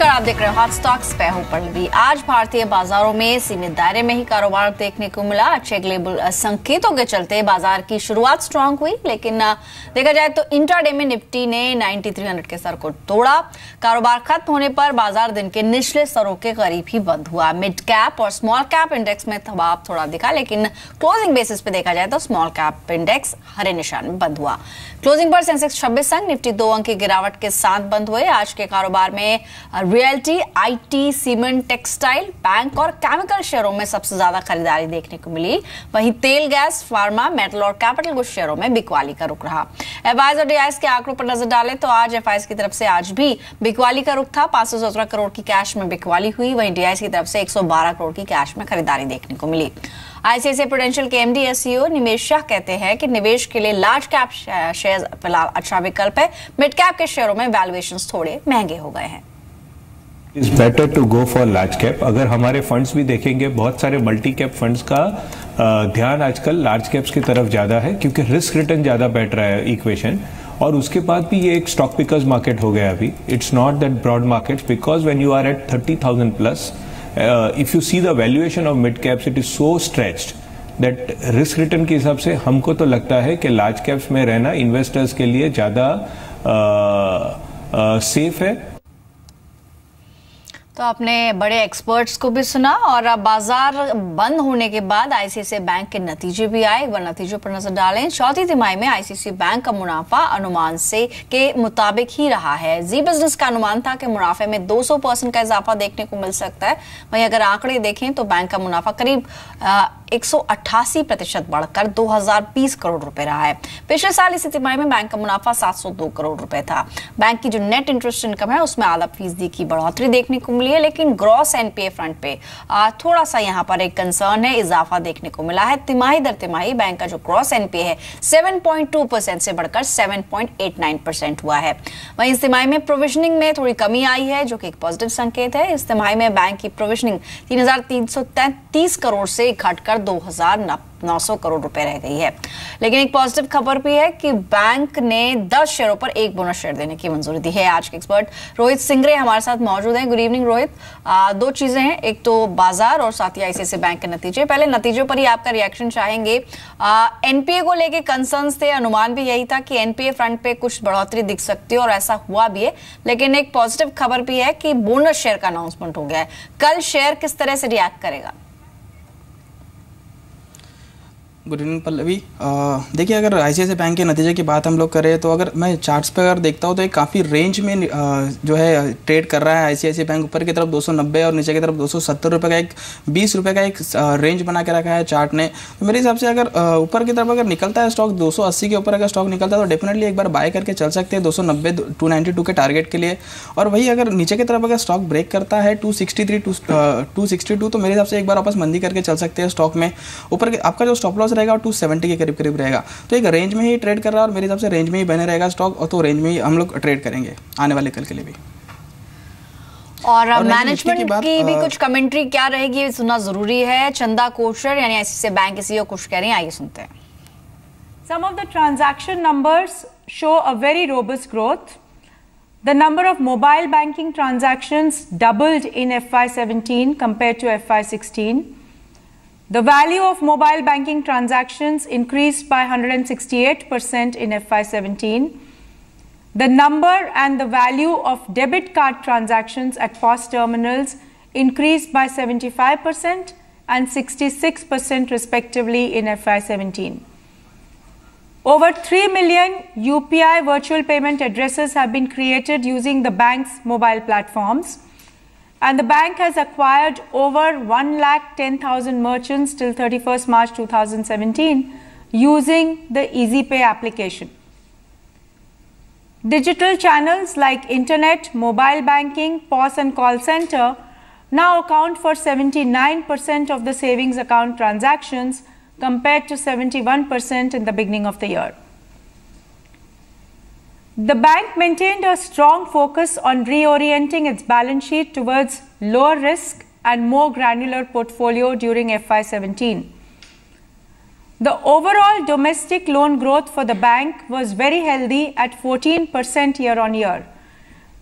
नमस्कार, आप देख रहे हो हॉट स्टॉक्स पे हूं पल्लवी। आज भारतीय बाजारों में सीमित दायरे में ही कारोबार देखने को मिला। अच्छे ग्लोबल संकेतों के चलते बाजार की शुरुआत स्ट्रांग हुई, लेकिन देखा जाए तो इंट्राडे में निफ्टी ने 9300 के स्तर को तोड़ा। कारोबार खत्म होने पर बाजार दिन के निचले स्तरों के करीब ही बंद हुआ। मिड कैप और स्मॉल कैप इंडेक्स में दबाव थोड़ा दिखा, लेकिन क्लोजिंग बेसिस पे देखा जाए तो स्मॉल कैप इंडेक्स हरे निशान में बंद हुआ। क्लोजिंग पर सेंसेक्स 26 अंक, निफ्टी 2 अंक की गिरावट के साथ बंद हुए। आज के कारोबार में realty, IT, cement, textile, bank और केमिकल शेयरों में सबसे ज्यादा खरीदारी देखने को मिली। वहीं तेल, गैस, फार्मा, मेटल और कैपिटल गुड्स शेयरों में बिकवाली का रुख रहा। एफआईआईज और डीआईएस के आंकड़ों पर नजर डालें तो आज एफआईआईज की तरफ से आज भी बिकवाली का रुख था। 517 करोड़ की कैश में बिकवाली हुई। वहीं डीआईएस की तरफ से 112 करोड़ की कैश में खरीदारी देखने को मिली। आईसीआईसीआई प्रूडेंशियल के एमडी एसईओ निमेश शाह कहते हैं कि निवेश के लिए लार्ज कैप शेयर फिलहाल अच्छा विकल्प है। मिड कैप के शेयरों में वैल्यूएशंस थोड़े महंगे हो गए हैं। It's better to go for large cap. अगर हमारे फंड्स भी देखेंगे, बहुत सारे मल्टी कैप फंड्स का ध्यान आजकल लार्ज कैप्स की तरफ ज्यादा है, क्योंकि रिस्क रिटर्न ज्यादा बैठ रहा है इक्वेशन। और उसके बाद भी ये एक स्टॉक पिकर्स मार्केट हो गया अभी। It's not that broad market, because when you are at 30,000 plus, if you see the valuation of mid caps, it is so stretched that risk return के हिसाब से हमको तो लगता है कि लार्ज कैप्स में रहना इन्वेस्टर्स के लिए ज्यादा सेफ है। तो आपने बड़े एक्सपर्ट्स को भी सुना। और अब बाजार बंद होने के बाद आईसीआईसीआई बैंक के नतीजे भी आए। एक बार नतीजों पर नजर डालें। चौथी तिमाही में आईसीआईसीआई बैंक का मुनाफा अनुमान से के मुताबिक ही रहा है। जी बिजनेस का अनुमान था कि मुनाफे में 200% का इजाफा देखने को मिल सकता है। वहीं अगर आंकड़े देखें तो बैंक का मुनाफा करीब 188% बढ़कर 2020 करोड़ रुपए रहा है। पिछले साल इसी तिमाही में बैंक का मुनाफा 702 करोड़ रुपए था। बैंक की जो नेट इंटरेस्ट इनकम है उसमें आधा फीसदी की बढ़ोतरी देखने को मिली है, लेकिन ग्रॉस एनपीए फ्रंट पे थोड़ा सा यहाँ पर एक कंसर्न है, इजाफा देखने को मिला है। तिमाही दर तिमाही बैंक का जो ग्रॉस एनपीए है 7.2% से बढ़कर 7.89% हुआ है। वहीं इस तिमाही में प्रोविजनिंग में थोड़ी कमी आई है, जो कि एक पॉजिटिव संकेत है। इस तिमाही में बैंक की प्रोविजनिंग 3,333 करोड़ से घटकर 2,900 करोड़ रुपए रह गई है। लेकिन एक पॉजिटिव खबर भी है कि बैंक ने 10 शेयरों पर एक बोनस शेयर देने की मंजूरी दी है। आज के एक्सपर्ट रोहित सिंगरे हमारे साथ मौजूद हैं। Good evening Rohit. दो चीजें हैं, एक तो बाजार और साथ ही आईसीआईसीआई बैंक के नतीजे। पहले नतीजों पर ही आपका रिएक्शन चाहेंगे। एनपीए को लेके कंसर्न्स थे, अनुमान भी यही था कि एनपीए फ्रंट पे कुछ बढ़ोतरी दिख सकती है और ऐसा हुआ भी है। लेकिन एक पॉजिटिव खबर भी है कि बोनस शेयर का अनाउंसमेंट हो गया है। कल शेयर किस तरह से रिएक्ट करेगा? Good evening Pallavi. देखिए, अगर आईसीआईसीआई बैंक के नतीजे की बात हम लोग करें तो अगर मैं चार्ट्स पे अगर देखता हूँ तो एक काफ़ी रेंज में जो है ट्रेड कर रहा है आईसीआईसीआई बैंक। ऊपर की तरफ 290 और नीचे की तरफ 270 रुपये का एक 20 रुपये का एक रेंज बना के रखा है चार्ट ने। तो मेरे हिसाब से अगर ऊपर की तरफ अगर निकलता है स्टॉक 280 के ऊपर अगर स्टॉक निकलता है तो डेफिनेटली एक बार बाय करके चल सकते हैं 290 292 के टारगेट के लिए। और वही अगर नीचे की तरफ अगर स्टॉक ब्रेक करता है 263 262 तो मेरे हिसाब से एक बार वापस मंदी करके चल सकते हैं स्टॉक में। ऊपर आपका जो स्टॉप लॉस रहेगा 270 के करीब करीब रहेगा। तो एक रेंज में ही ट्रेड कर रहा है और मेरे हिसाब से रेंज में ही बने रहेगा स्टॉक, और तो रेंज में ही हम लोग ट्रेड करेंगे आने वाले कल के लिए भी। और मैनेजमेंट की भी कुछ कमेंट्री क्या रहेगी सुनना जरूरी है। चंदा कोचर यानी आईसीआईसीआई बैंक के सीईओ कुछ कह रहे हैं, आइए सुनते हैं। Some of the transaction numbers show a very robust growth. The number of mobile banking transactions doubled in FY17 compared to FY16. The value of mobile banking transactions increased by 168% in FY17. The number and the value of debit card transactions at POS terminals increased by 75% and 66% respectively in FY17. Over 3 million UPI virtual payment addresses have been created using the bank's mobile platforms. And the bank has acquired over 110,000 merchants till 31st March 2017 using the EasyPay application. Digital channels like internet, mobile banking, POS and call center now account for 79% of the savings account transactions compared to 71% in the beginning of the year. The bank maintained a strong focus on reorienting its balance sheet towards lower risk and more granular portfolio during FY17. The overall domestic loan growth for the bank was very healthy at 14% year on year.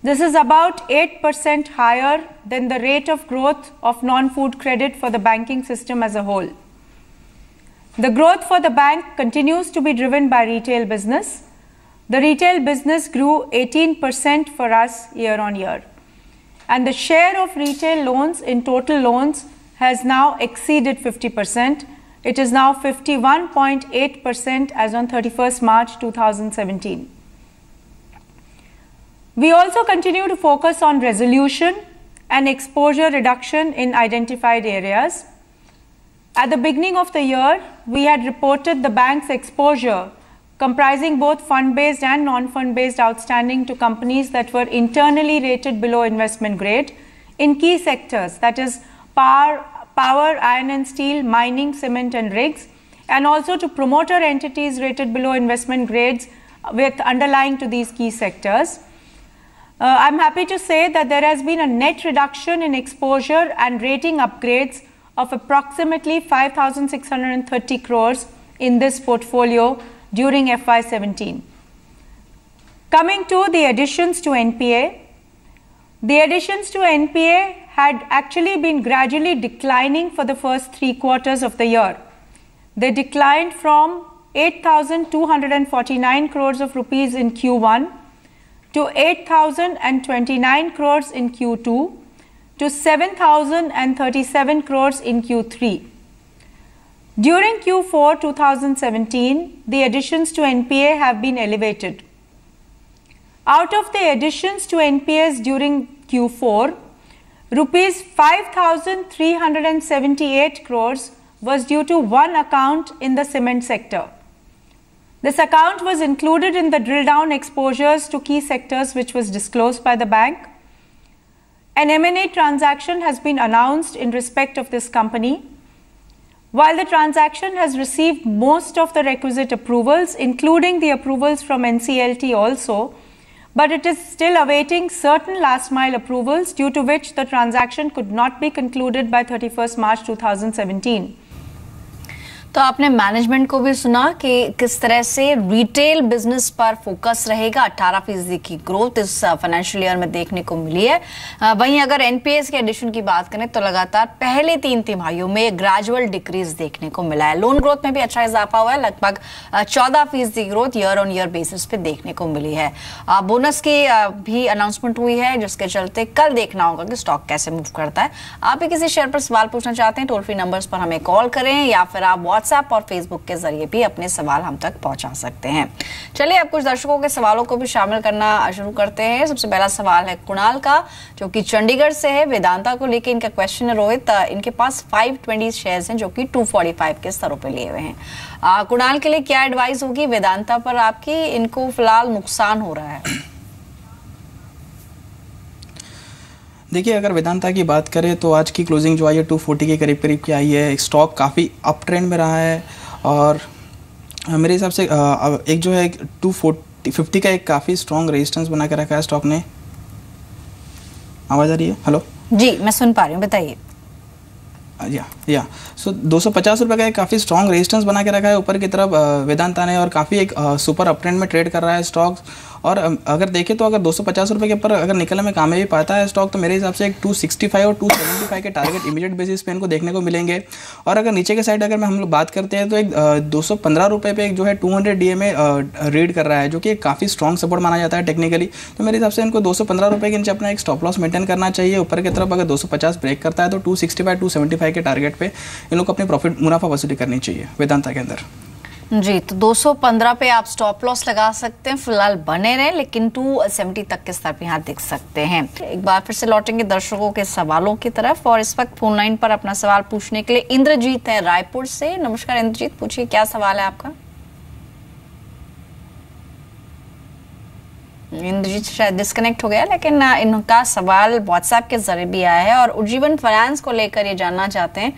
This is about 8% higher than the rate of growth of non-food credit for the banking system as a whole. The growth for the bank continues to be driven by retail business. The retail business grew 18% for us year on year. And the share of retail loans in total loans has now exceeded 50%. It is now 51.8% as on 31st March 2017. We also continue to focus on resolution and exposure reduction in identified areas. At the beginning of the year, we had reported the bank's exposure comprising both fund-based and non-fund-based outstanding to companies that were internally rated below investment grade in key sectors, that is power, iron and steel, mining, cement and rigs, and also to promoter entities rated below investment grades with underlying to these key sectors. I'm happy to say that there has been a net reduction in exposure and rating upgrades of approximately 5,630 crores in this portfolio during FY17. Coming to the additions to NPA, the additions to NPA had actually been gradually declining for the first 3 quarters of the year. They declined from 8,249 crores of rupees in Q1 to 8,029 crores in Q2 to 7,037 crores in Q3. During Q4 2017, the additions to NPA have been elevated. Out of the additions to NPAs during Q4, rupees 5,378 crores was due to one account in the cement sector. This account was included in the drill down exposures to key sectors which was disclosed by the bank. An M&A transaction has been announced in respect of this company. While the transaction has received most of the requisite approvals, including the approvals from NCLT also, but it is still awaiting certain last mile approvals, due to which the transaction could not be concluded by 31st March 2017. तो आपने management को भी सुना कि किस तरह से retail business पर फोकस रहेगा। 18% की ग्रोथ इस फाइनेंशियल ईयर में देखने को मिली है। वहीं अगर एनपीएस के एडिशन की बात करें तो लगातार पहले 3 तिमाहियों में ग्रेजुअल डिक्रीज देखने को मिला है। लोन ग्रोथ में भी अच्छा इजाफा हुआ है, लगभग 14% की growth year on year basis पे देखने को मिली है। बोनस की भी अनाउंसमेंट हुई है, जिसके चलते कल देखना होगा कि स्टॉक कैसे मूव करता है। आप भी किसी शेयर पर सवाल पूछना चाहते हैं, टोल फ्री नंबर्स पर हमें कॉल करें या फिर आप व्हाट्सएप और फेसबुक के जरिए भी अपने सवाल हम तक पहुंचा सकते हैं। चलिए अब कुछ दर्शकों के सवालों को भी शामिल करना शुरू करते हैं। सबसे पहला सवाल है कुणाल का, जो कि चंडीगढ़ से है। वेदांता को लेकर इनका क्वेश्चन है रोहित। इनके पास 520 शेयर्स हैं जो कि 245 के स्तरों पे लिए हुए हैं। कुणाल के लिए क्या एडवाइस होगी वेदांता पर आपकी? इनको फिलहाल नुकसान हो रहा है। देखिए, अगर वेदांता की बात करें तो आज की क्लोजिंग जो आई है 240 के करीब करीब की आई है। स्टॉक काफ़ी अप ट्रेंड में रहा है और मेरे हिसाब से एक जो है 250 का एक काफ़ी स्ट्रॉन्ग रेजिस्टेंस बना के रखा है स्टॉक ने। आवाज़ आ रही है? हेलो जी, मैं सुन पा रही हूँ, बताइए। या सो 250 रुपये का एक काफ़ी स्ट्रॉन्ग रेजिस्टेंस बना के रखा है ऊपर की तरफ वेदांता ने, और काफ़ी एक सुपर अप ट्रेंड में ट्रेड कर रहा है स्टॉक। और अगर देखें तो अगर 250 रुपये के ऊपर अगर निकलने में कामयाबी पाता है स्टॉक, तो मेरे हिसाब से एक 265 और 275 के टारगेट इमीडिएट बेसिस पे इनको देखने को मिलेंगे। और अगर नीचे के साइड अगर हम लोग बात करते हैं तो एक 215 रुपये पे एक जो है 200 DMA रीड कर रहा है, जो कि एक काफ़ी स्ट्रॉन्ग सपोर्ट माना जाता है टेक्निकली। तो मेरे हिसाब से इनको 215 रुपये के नीचे अपना एक स्टॉप लॉस मेंटेन करना चाहिए। ऊपर की तरफ अगर 250 ब्रेक करता है तो 265 275 के टारगेट पे इन लोग को अपनी प्रॉफिट मुनाफा वसूली करनी चाहिए वेदांता के अंदर। जी, तो 215 पे आप स्टॉप लॉस लगा सकते हैं, फिलहाल बने रहें, लेकिन 270 तक के स्तर पे यहाँ दिख सकते हैं। एक बार फिर से लौटेंगे दर्शकों के सवालों की तरफ, और इस वक्त फोन लाइन पर अपना सवाल पूछने के लिए इंद्रजीत है रायपुर से। नमस्कार इंद्रजीत, पूछिए क्या सवाल है आपका। इंद्रजीत शायद डिस्कनेक्ट हो गया, लेकिन इनका सवाल व्हाट्सएप के जरिए भी आया है और उज्जीवन फाइनेंस को लेकर ये जानना चाहते हैं।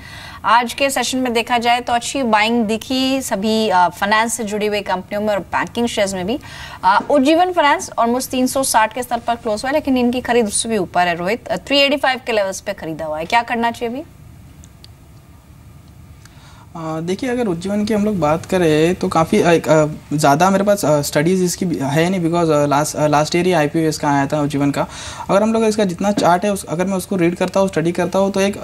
आज के सेशन में देखा जाए तो अच्छी बाइंग दिखी सभी फाइनेंस से जुड़ी हुई कंपनियों में और बैंकिंग शेयर्स में भी। उज्जीवन फाइनेंस ऑलमोस्ट 360 के स्तर पर क्लोज हुआ है, लेकिन इनकी खरीद उससे भी ऊपर है रोहित। 385 के लेवल्स पे खरीदा हुआ है, क्या करना चाहिए अभी? देखिए, अगर उज्जीवन की हम लोग बात करें तो काफ़ी ज़्यादा मेरे पास स्टडीज़ इसकी है नहीं, because last year he IPO इसका आया था उज्जीवन का। अगर हम लोग इसका जितना चार्ट है अगर मैं उसको रीड करता हूँ, स्टडी करता हूँ, तो एक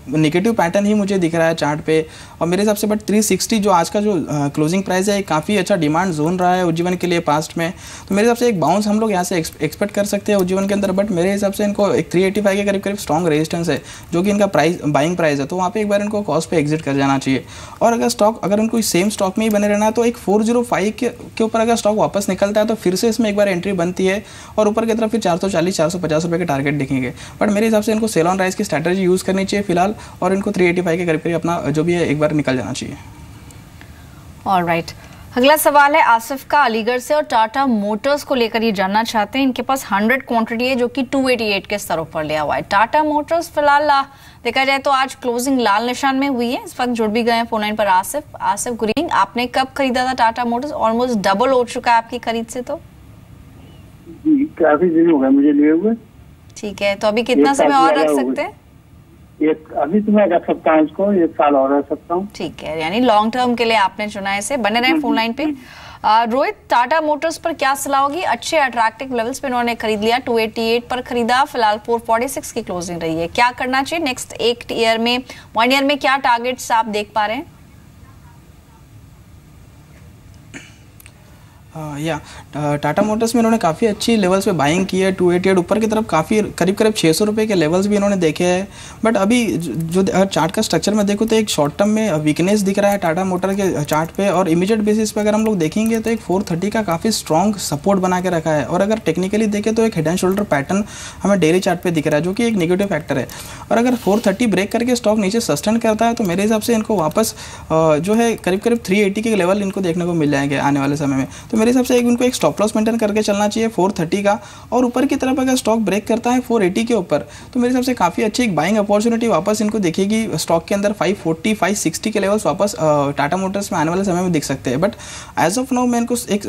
नेगेटिव पैटर्न ही मुझे दिख रहा है चार्ट पे। और मेरे हिसाब से बट 360 जो आज का जो क्लोजिंग प्राइस है, काफ़ी अच्छा डिमांड जोन रहा है उज्जीवन के लिए पास्ट में। तो मेरे हिसाब से एक बाउंस हम लोग यहाँ से एक्सपेक्ट कर सकते हैं उज्जीवन के अंदर। बट मेरे हिसाब से इनको एक 385 के करीब करीब स्ट्रॉन्ग रेजिस्टेंस है, जो कि इनका बाइंग प्राइस है। तो वहाँ पे एक बार इनको कॉस्ट पे एग्जिट कर जाना चाहिए। और अगर उनको सेम स्टॉक में ही बने रहना है तो एक 405 के ऊपर अगर स्टॉक वापस निकलता है तो फिर से इसमें एक बार एंट्री बनती है और ऊपर की तरफ फिर 440-450 रुपये के टारगेट दिखेंगे। बट मेरे हिसाब से इनको सेल ऑन राइज की स्ट्रैटेजी यूज़ करनी चाहिए फिलहाल, और इनको 385 के करीब करीब अपना जो भी है एक बार निकल जाना चाहिए। ऑलराइट, अगला सवाल है आसिफ का अलीगढ़ से, और टाटा मोटर्स को लेकर ये जानना चाहते हैं। इनके पास 100 क्वांटिटी है जो कि 288 के स्तरों पर लिया हुआ है। टाटा मोटर्स फिलहाल देखा जाए तो आज क्लोजिंग लाल निशान में हुई है। इस वक्त जुड़ भी गए हैं फोन लाइन पर आसिफ गुड इवनिंग। आपने कब खरीदा था टाटा मोटर्स? ऑलमोस्ट डबल हो चुका है आपकी खरीद से। तो जी, काफी दिन हो गए मुझे लिए हुए। ठीक है, तो अभी कितना समय और रख सकते हैं? अभी तो मैं रख सकता हूँ इसको, 1 साल और रख सकता हूँ। ठीक है, यानी लॉन्ग टर्म के लिए आपने चुना है इसे। बने रहे फोन लाइन पे। रोहित, टाटा मोटर्स पर क्या सलाह होगी? अच्छे अट्रैक्टिव लेवल्स पे उन्होंने खरीद लिया, 288 पर खरीदा, फिलहाल 446 की क्लोजिंग रही है। क्या करना चाहिए नेक्स्ट 1 ईयर में क्या टारगेट्स आप देख पा रहे हैं? टाटा मोटर्स में इन्होंने काफ़ी अच्छी लेवल्स पे बाइंग की है। 288 ऊपर की तरफ काफ़ी करीब 600 रुपये के लेवल्स भी इन्होंने देखे हैं। बट अभी जो चार्ट का स्ट्रक्चर में देखो तो एक शॉर्ट टर्म में वीकनेस दिख रहा है टाटा मोटर के चार्ट पे, और इमीडिएट बेसिस पे अगर हम लोग देखेंगे तो एक 430 का काफ़ी स्ट्रॉन्ग सपोर्ट बना के रखा है। और अगर टेक्निकली देखें तो एक हेड एंड शोल्डर पैटर्न हमें डेली चार्ट पर दिख रहा है, जो कि एक नेगेटिव फैक्टर है। और अगर 430 ब्रेक करके स्टॉक नीचे सस्टेन करता है तो मेरे हिसाब से इनको वापस जो है करीब 380 के लेवल इनको देखने को मिल जाएंगे आने वाले समय में। तो मेरे हिसाब से इनको एक स्टॉप लॉस मेंटेन करके चलना चाहिए 430 का, और ऊपर की तरफ अगर स्टॉक ब्रेक करता है 480 के ऊपर तो मेरे हिसाब से काफ़ी अच्छी एक बाइंग अपॉर्चुनिटी वापस इनको दिखेगी स्टॉक के अंदर। 540 560 के लेवल्स वापस टाटा मोटर्स में आने वाले समय में दिख सकते हैं। बट एज ऑफ नाउ मैं इनको एक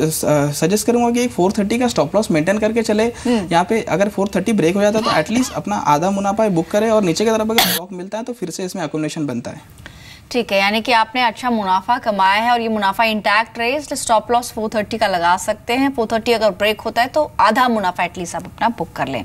सजेस्ट करूंगा कि एक 430 का स्टॉप लॉस मेंटेन करके चले। यहाँ पे अगर 430 ब्रेक हो जाता है तो एटलीस्ट अपना आधा मुनाफा बुक करे, और नीचे की तरफ अगर स्टॉक मिलता है तो फिर से इसमें अकोमोडेशन बनता है। ठीक है, यानी कि आपने अच्छा मुनाफा कमाया है और ये मुनाफा इंटैक्ट रहे, इसलिए स्टॉप लॉस 430 का लगा सकते हैं। 430 अगर ब्रेक होता है तो आधा मुनाफा एटलीस्ट आप अपना बुक कर लें।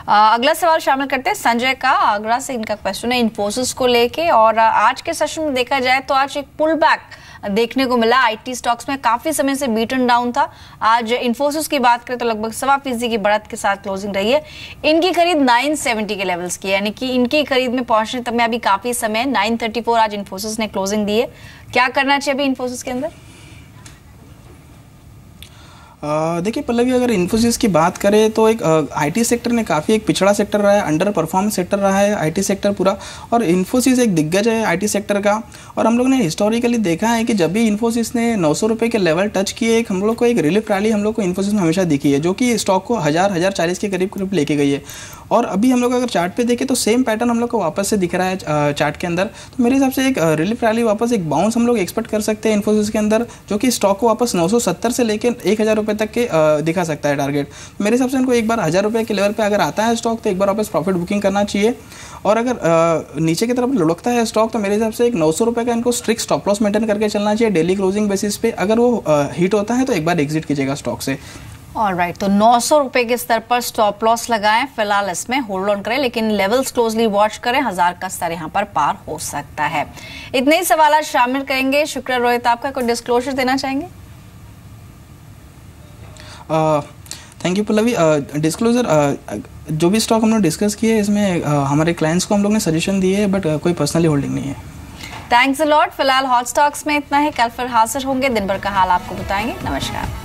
अगला सवाल शामिल करते हैं संजय का, आगरा से। इनका क्वेश्चन है इन्फोसिस को लेके, और आज के सेशन में देखा जाए तो आज एक पुल बैक देखने को मिला। IT स्टॉक्स में काफी समय से बीटन डाउन था। आज इन्फोसिस की बात करें तो लगभग 1.25% की बढ़त के साथ क्लोजिंग रही है। इनकी खरीद 970 के लेवल्स की है, यानी कि इनकी खरीद में पहुंचने तक में अभी काफी समय है। 934 आज इन्फोसिस ने क्लोजिंग दी है। क्या करना चाहिए अभी इन्फोसिस के अंदर? देखिए पल्लवी, अगर इन्फोसिस की बात करें तो एक IT सेक्टर ने काफ़ी एक पिछड़ा सेक्टर रहा है, अंडर परफॉर्म सेक्टर रहा है IT सेक्टर पूरा, और इन्फोसिस एक दिग्गज है IT सेक्टर का। और हम लोग ने हिस्टोरिकली देखा है कि जब भी इन्फोसिस ने 900 रुपये के लेवल टच किए, एक हम लोग को एक रिलीफ रैली हम लोग को इन्फोसिस में हमेशा दिखी है, जो कि स्टॉक को 1040 के करीब लेके गई है। और अभी हम लोग अगर चार्ट पे देखें तो सेम पैटर्न हम लोग को वापस से दिख रहा है चार्ट के अंदर। तो मेरे हिसाब से एक रिलीफ रैली वापस एक बाउंस हम लोग एक्सपेक्ट कर सकते हैं इन्फोसिस के अंदर, जो कि स्टॉक को वापस 970 से लेकर 1000 रुपये तक के दिखा सकता है टारगेट। मेरे हिसाब से इनको एक बार 1000 रुपये के लेवल पे अगर आता है स्टॉक तो एक बार वापस प्रॉफिट बुकिंग करना चाहिए। और अगर नीचे की तरफ लुढ़कता है स्टॉक तो मेरे हिसाब से एक 900 रुपये का इनको स्ट्रिक्ट स्टॉप लॉस मेंटेन करके चलना चाहिए डेली क्लोजिंग बेसिस पे। अगर वो हिट होता है तो एक बार एग्जिट कीजिएगा स्टॉक से। ऑलराइट, तो 900 रुपए के स्तर पर स्टॉप लॉस लगाएं, फिलहाल इसमें होल्ड ऑन करें, लेकिन लेवल्स क्लोजली वॉच करें। 1000 का स्तर यहां पर पार हो सकता है। इतने ही सवाल शामिल करेंगे। शुक्रिया रोहित, आपका कोई डिस्क्लोजर देना चाहेंगे? Thank you Pallavi. डिस्क्लोजर जो भी स्टॉक हम लोग डिस्कस किए इसमें हमारे क्लाइंट्स को हम लोग ने सजेशन दिए है, बट कोई पर्सनली होल्डिंग नहीं है। Thanks a lot. फिलहाल हॉट स्टॉक्स में इतना है, कल फिर हाजिर होंगे, दिन भर का हाल आपको बताएंगे। नमस्कार।